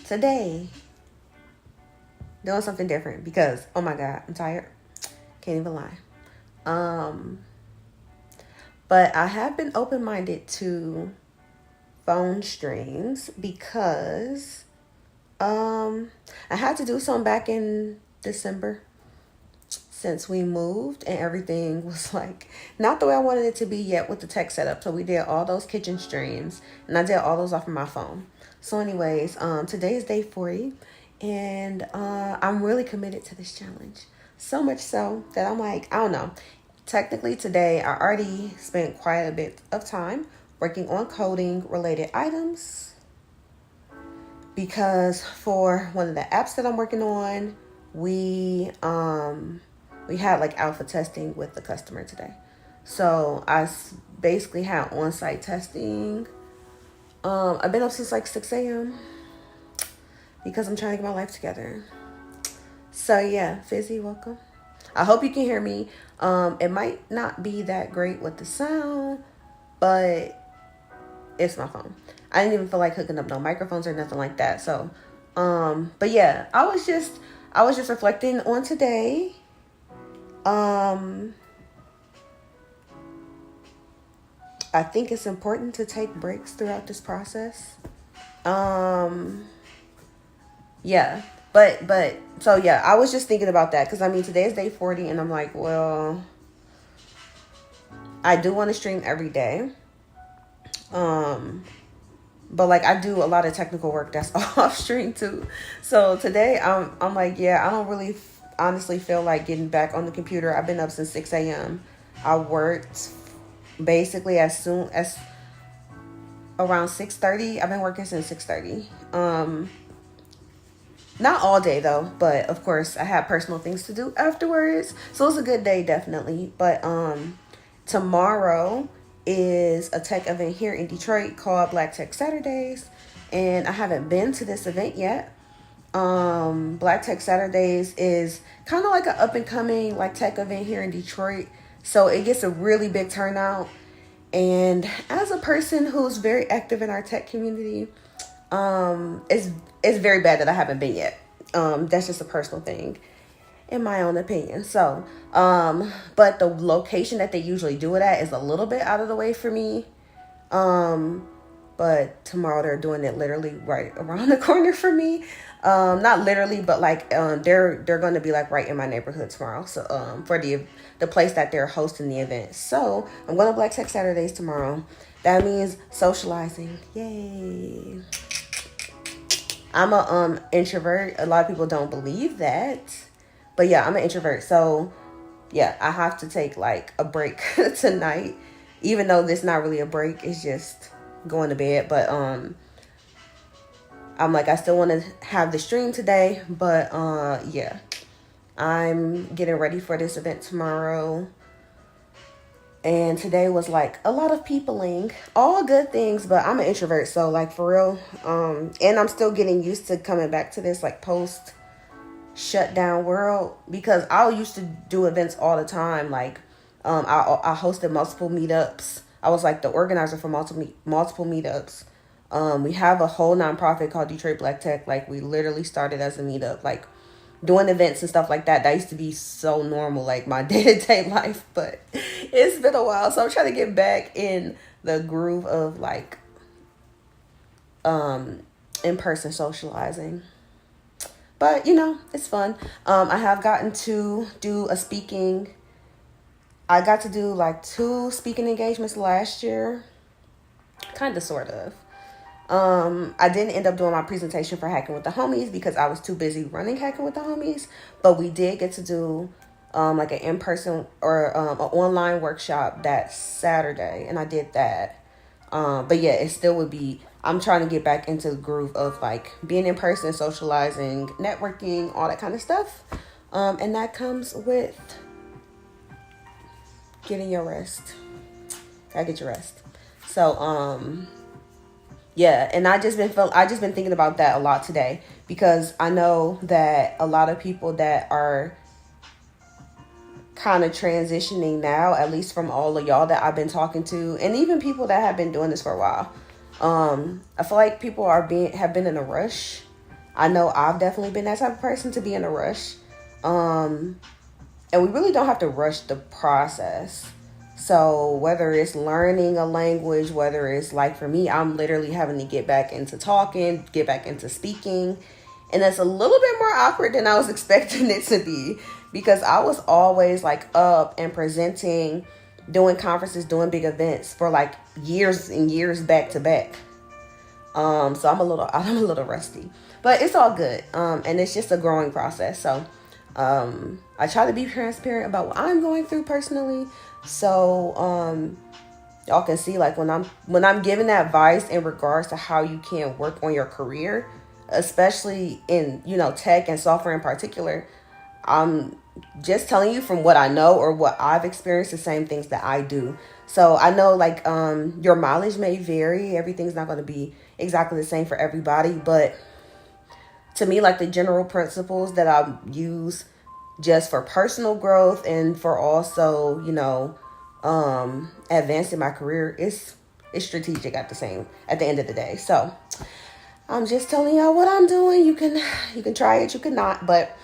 today, doing something different because, oh my God, I'm tired. Can't even lie. But I have been open-minded to phone streams because I had to do some back in December since we moved and everything was like not the way I wanted it to be yet with the tech setup. So we did all those kitchen streams and I did all those off of my phone. So anyways, today is day 40 and I'm really committed to this challenge. So much so that I'm like, I don't know. Technically today I already spent quite a bit of time working on coding related items because for one of the apps that I'm working on, we had like alpha testing with the customer today. So I basically had on-site testing. I've been up since like 6 a.m. because I'm trying to get my life together. So yeah, Fizzy, welcome. I hope you can hear me. It might not be that great with the sound, but it's my phone. I didn't even feel like hooking up no microphones or nothing like that. So, but yeah, I was just reflecting on today. I think it's important to take breaks throughout this process. Yeah, but so yeah, I was just thinking about that because I mean today is day 40 and I'm like, well, I do want to stream every day. But like I do a lot of technical work that's off stream too. So today I'm like, yeah, I don't really honestly feel like getting back on the computer. I've been up since 6 a.m. I worked basically as soon as around 6:30. I've been working since 6:30. Not all day though, but of course I have personal things to do afterwards. So it's a good day definitely. But tomorrow is a tech event here in Detroit called Black Tech Saturdays, and I haven't been to this event yet. Black Tech Saturdays is kind of like an up and coming like tech event here in Detroit, so it gets a really big turnout. And as a person who's very active in our tech community, it's very bad that I haven't been yet. That's just a personal thing in my own opinion. So, but the location that they usually do it at is a little bit out of the way for me. But tomorrow they're doing it literally right around the corner for me. Not literally, but like, they're going to be like right in my neighborhood tomorrow. So, for the place that they're hosting the event. So I'm going to Black Tech Saturdays tomorrow. That means socializing. Yay. I'm a, introvert. A lot of people don't believe that. But yeah, I'm an introvert. So yeah, I have to take like a break tonight, even though this not really a break. It's just going to bed. But I'm like, I still want to have the stream today. But yeah, I'm getting ready for this event tomorrow. And today was like a lot of peopling, all good things, but I'm an introvert. So like for real. And I'm still getting used to coming back to this like post shutdown world because I used to do events all the time. Like I hosted multiple meetups. I was like the organizer for multiple meetups. We have a whole nonprofit called Detroit Black Tech. Like we literally started as a meetup, like doing events and stuff like that. That used to be so normal, like my day-to-day life, but it's been a while. So I'm trying to get back in the groove of like in-person socializing. But, you know, it's fun. I have gotten to do a speaking. I got to do like 2 speaking engagements last year. Kind of, sort of. I didn't end up doing my presentation for Hacking with the Homies because I was too busy running Hacking with the Homies. But we did get to do like an in-person or an online workshop that Saturday. And I did that. But yeah, it still would be... I'm trying to get back into the groove of like being in person, socializing, networking, all that kind of stuff. And that comes with getting your rest. Gotta get your rest. So, yeah, and I just been thinking about that a lot today because I know that a lot of people that are kind of transitioning now, at least from all of y'all that I've been talking to, and even people that have been doing this for a while. I feel like people have been in a rush I know I've definitely been that type of person to be in a rush. And we really don't have to rush the process. So whether it's learning a language, whether it's like for me, I'm literally having to get back into talking, get back into speaking. And that's a little bit more awkward than I was expecting it to be, because I was always like up and presenting, doing conferences, doing big events for like years and years back to back. So I'm a little rusty, but it's all good. And it's just a growing process. So I try to be transparent about what I'm going through personally. So y'all can see, like, when I'm giving advice in regards to how you can work on your career, especially in, tech and software in particular, I'm just telling you from what I know or what I've experienced, the same things that I do. So I know, like, your mileage may vary. Everything's not going to be exactly the same for everybody. But to me, like, the general principles that I use just for personal growth and for also, advancing my career is strategic at the end of the day. So I'm just telling y'all what I'm doing. You can try it, you can not. But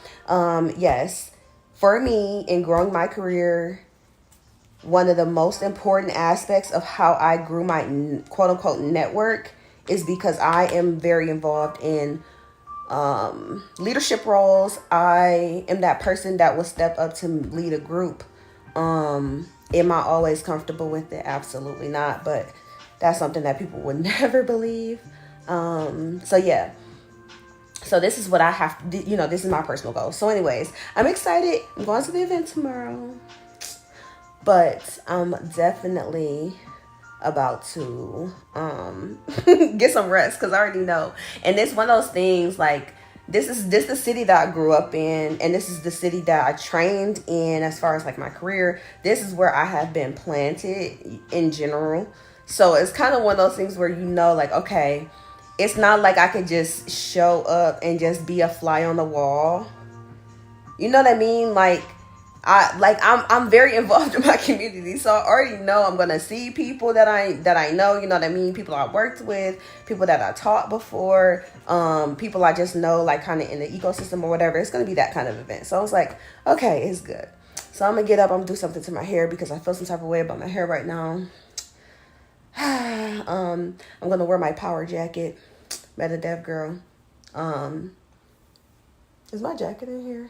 yes, for me, in growing my career, one of the most important aspects of how I grew my quote unquote network is because I am very involved in leadership roles. I am that person that will step up to lead a group. Am I always comfortable with it? Absolutely not. But that's something that people would never believe. So yeah. So this is what I have, this is my personal goal. So anyways, I'm excited. I'm going to the event tomorrow. But I'm definitely about to get some rest, because I already know. And it's one of those things, like, this is the city that I grew up in, and this is the city that I trained in as far as like my career. This is where I have been planted in general. So it's kind of one of those things where, like, okay, it's not like I could just show up and just be a fly on the wall. You know what I mean? Like, I'm very involved in my community, so I already know I'm gonna see people that I know, you know what I mean, people I worked with, people that I taught before, people I just know, like, kind of in the ecosystem or whatever. It's gonna be that kind of event. So I was like, okay, it's good. So I'm gonna get up, I'm gonna do something to my hair because I feel some type of way about my hair right now. I'm gonna wear my power jacket. Meta Dev Girl. Is my jacket in here?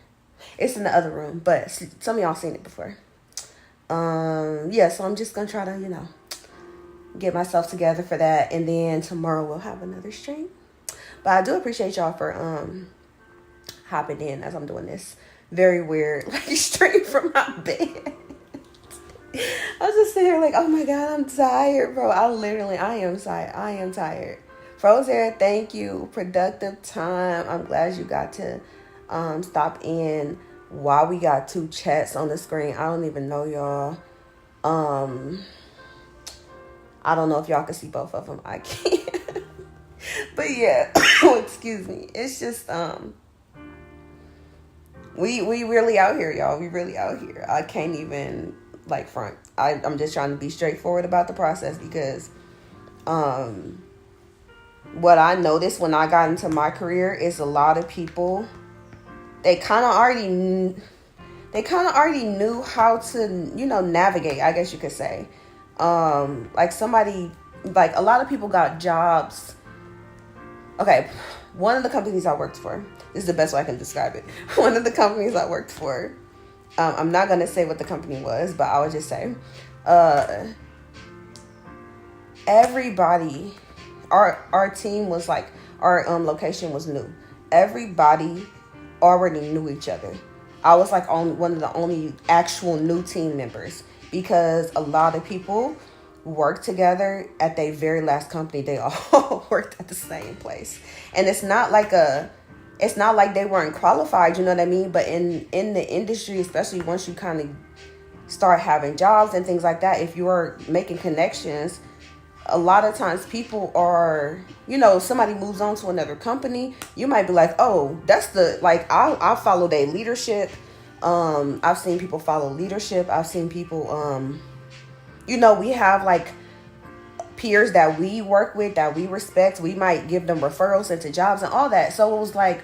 It's in the other room, but some of y'all seen it before. Yeah, so I'm just gonna try to, get myself together for that, and then tomorrow we'll have another stream. But I do appreciate y'all for hopping in as I'm doing this very weird, like, stream from my bed. I was just sitting here like, oh my god, I'm tired, bro. I am tired. I am tired. Frozer, thank you. Productive time. I'm glad you got to stop in while we got two chats on the screen. I don't even know y'all. I don't know if y'all can see both of them. I can't. But yeah, excuse me. It's just we really out here, y'all. We really out here. I can't even, like, front. I'm just trying to be straightforward about the process, because what I noticed when I got into my career is a lot of people, they kind of already knew how to, navigate, I guess you could say. Like, somebody, like, a lot of people got jobs. Okay, one of the companies I worked for, this is the best way I can describe it. One of the companies I worked for, I'm not going to say what the company was, but I would just say, everybody, our team was like, our location was new. Everybody already knew each other. I was like one of the only actual new team members, because a lot of people worked together at their very last company. They all worked at the same place. And it's not like they weren't qualified, you know what I mean? But in the industry, especially once you kind of start having jobs and things like that, if you are making connections, a lot of times people are, somebody moves on to another company, you might be like, oh, that's I'll follow their leadership. I've seen people follow leadership. I've seen people, we have, like, peers that we work with, that we respect, we might give them referrals into jobs and all that. So it was like,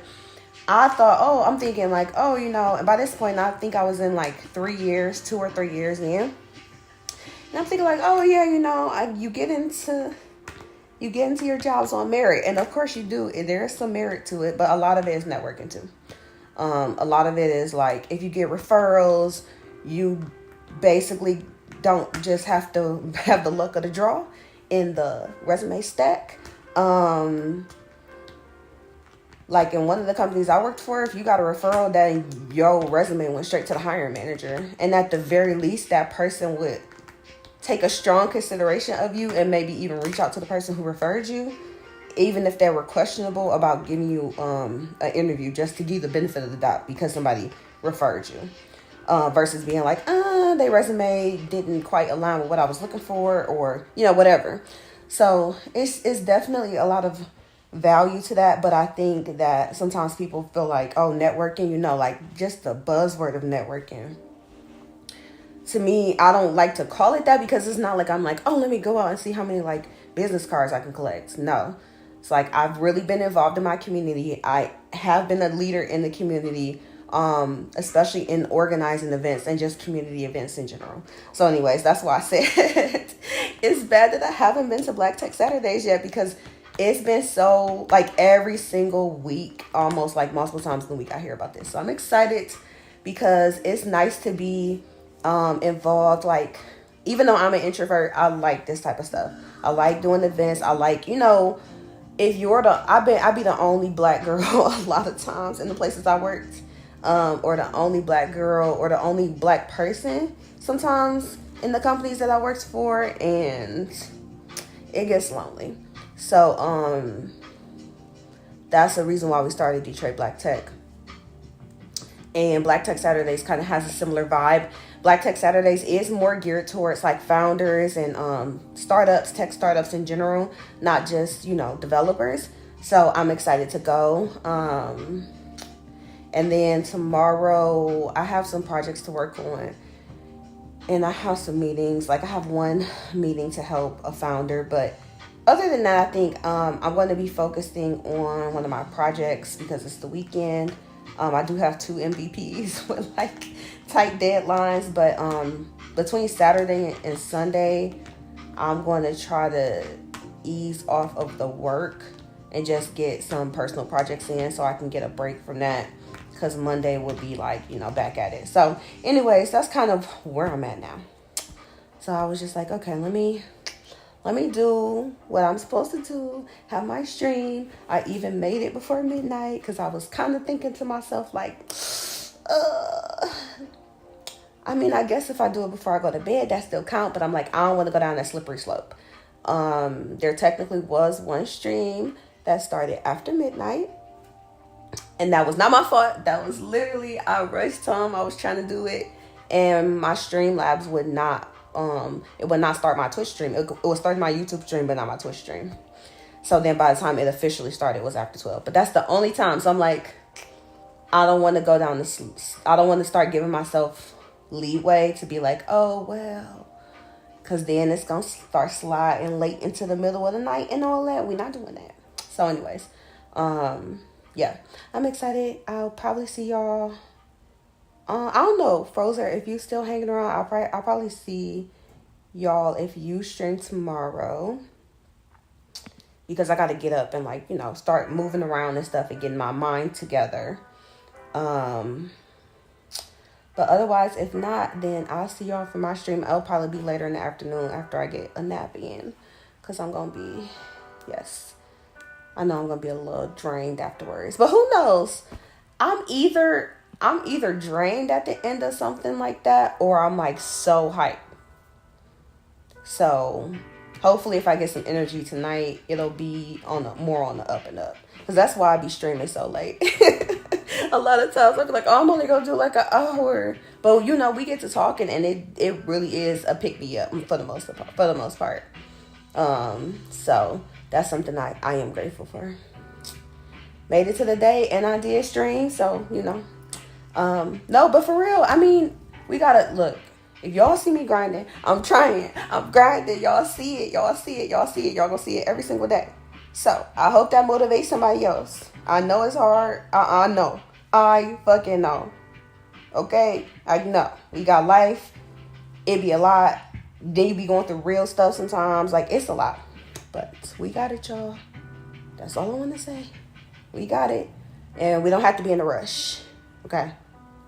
I thought, I'm thinking like, and by this point, I think I was in like 2 or 3 years in. And I'm thinking like, you get into your jobs on merit. And of course you do. There is some merit to it, but a lot of it is networking too. A lot of it is like, if you get referrals, you basically don't just have to have the luck of the draw in the resume stack. Like in one of the companies I worked for, if you got a referral, then your resume went straight to the hiring manager. And at the very least, that person would take a strong consideration of you and maybe even reach out to the person who referred you, even if they were questionable about giving you an interview, just to give you the benefit of the doubt because somebody referred you. Versus being like, their resume didn't quite align with what I was looking for, or, whatever. So it's definitely a lot of value to that. But I think that sometimes people feel like, networking, like just the buzzword of networking. To me, I don't like to call it that because it's not like I'm like, let me go out and see how many like business cards I can collect. No, it's like I've really been involved in my community. I have been a leader in the community, especially in organizing events and just community events in general. So anyways, that's why I said it's bad that I haven't been to Black Tech Saturdays yet, because it's been so like every single week, almost like multiple times in the week I hear about this. So I'm excited because it's nice to be involved. Like, even though I'm an introvert, I like this type of stuff. I like doing events. I like, if you're I'd be the only Black girl a lot of times in the places I worked, or the only Black girl or the only Black person sometimes in the companies that I worked for, and it gets lonely. So that's the reason why we started Detroit Black Tech. And Black Tech Saturdays kind of has a similar vibe. Black Tech Saturdays is more geared towards like founders and startups, tech startups in general, not just, developers. So I'm excited to go. And then tomorrow I have some projects to work on, and I have some meetings. Like I have one meeting to help a founder, but other than that, I think I'm going to be focusing on one of my projects because it's the weekend. I do have 2 MVPs with like tight deadlines, but between Saturday and Sunday, I'm going to try to ease off of the work and just get some personal projects in so I can get a break from that, because Monday would be like, back at it. So anyways, that's kind of where I'm at now. So I was just like, okay, let me do what I'm supposed to do, have my stream. I even made it before midnight because I was kind of thinking to myself like, I guess if I do it before I go to bed, that still count. But I'm like, I don't want to go down that slippery slope. There technically was one stream that started after midnight, and that was not my fault. That was literally, I rushed home. I was trying to do it, and my Streamlabs would not it would not start my Twitch stream. It would start my YouTube stream, but not my Twitch stream. So then by the time it officially started, it was after 12. But that's the only time. So I'm like, I don't want to go down this. I don't want to start giving myself leeway to be like, because then it's going to start sliding late into the middle of the night and all that. We're not doing that. So anyways, yeah, I'm excited. I'll probably see y'all. I don't know, Frozer, if you still hanging around, I'll probably see y'all if you stream tomorrow, because I got to get up and start moving around and stuff and getting my mind together. But otherwise, if not, then I'll see y'all for my stream. It'll probably be later in the afternoon after I get a nap in, because I'm going to be, I know I'm going to be a little drained afterwards, but who knows? I'm either drained at the end of something like that, or I'm like so hyped. So hopefully if I get some energy tonight, it'll be more on the up and up, because that's why I be streaming so late. A lot of times I'll be like, I'm only gonna do like an hour, but we get to talking, and it really is a pick me up for the most part. So that's something I am grateful for. Made it to the day, and I did stream, so no, but for real, we gotta look. If y'all see me grinding, I'm trying. I'm grinding. Y'all see it. Y'all see it. Y'all see it. Y'all gonna see it every single day. So I hope that motivates somebody else. I know it's hard. I know. I fucking know. Okay? I know. We got life. It be a lot. Then you be going through real stuff sometimes. Like, it's a lot. But we got it, y'all. That's all I want to say. We got it. And we don't have to be in a rush. Okay?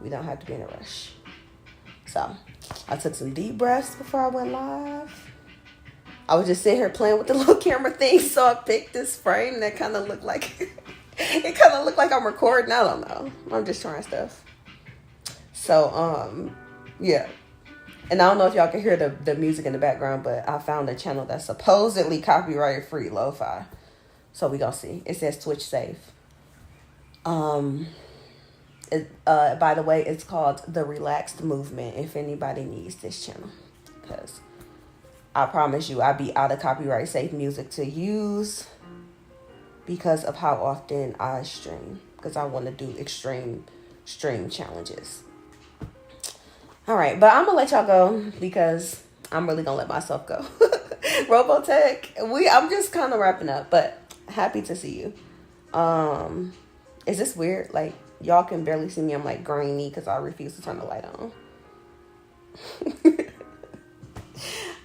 We don't have to be in a rush. So, I took some deep breaths before I went live. I was just sitting here playing with the little camera thing, so I picked this frame that kind of looked like... it kind of looked like I'm recording. I don't know. I'm just trying stuff. So, yeah. And I don't know if y'all can hear the music in the background, but I found a channel that's supposedly copyright free, lo-fi. So we gonna see. It says Twitch safe. By the way, it's called The Relaxed Movement, if anybody needs this channel. Because I promise you, I be out of copyright safe music to use because of how often I stream. Because I want to do extreme stream challenges. All right, but I'm gonna let y'all go because I'm really gonna let myself go. Robotech, I'm just kind of wrapping up, but happy to see you. Is this weird? Like, y'all can barely see me. I'm like grainy because I refuse to turn the light on.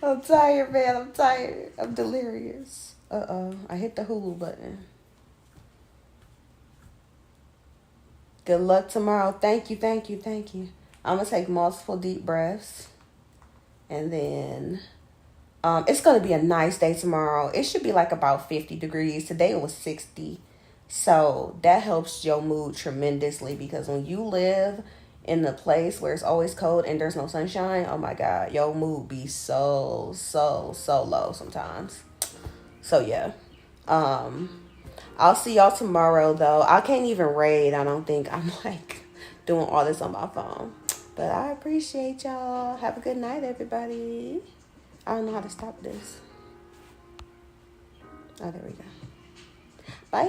I'm tired, man. I'm tired. I'm delirious. I hit the Hulu button. Good luck tomorrow. Thank you, thank you, thank you. I'm going to take multiple deep breaths. And then it's going to be a nice day tomorrow. It should be like about 50 degrees. Today it was 60. So that helps your mood tremendously because when you live in a place where it's always cold and there's no sunshine, oh my God, your mood be so low sometimes. So yeah. I'll see y'all tomorrow though. I can't even raid. I don't think. I'm like doing all this on my phone. But I appreciate y'all. Have a good night, everybody. I don't know how to stop this. Oh, there we go.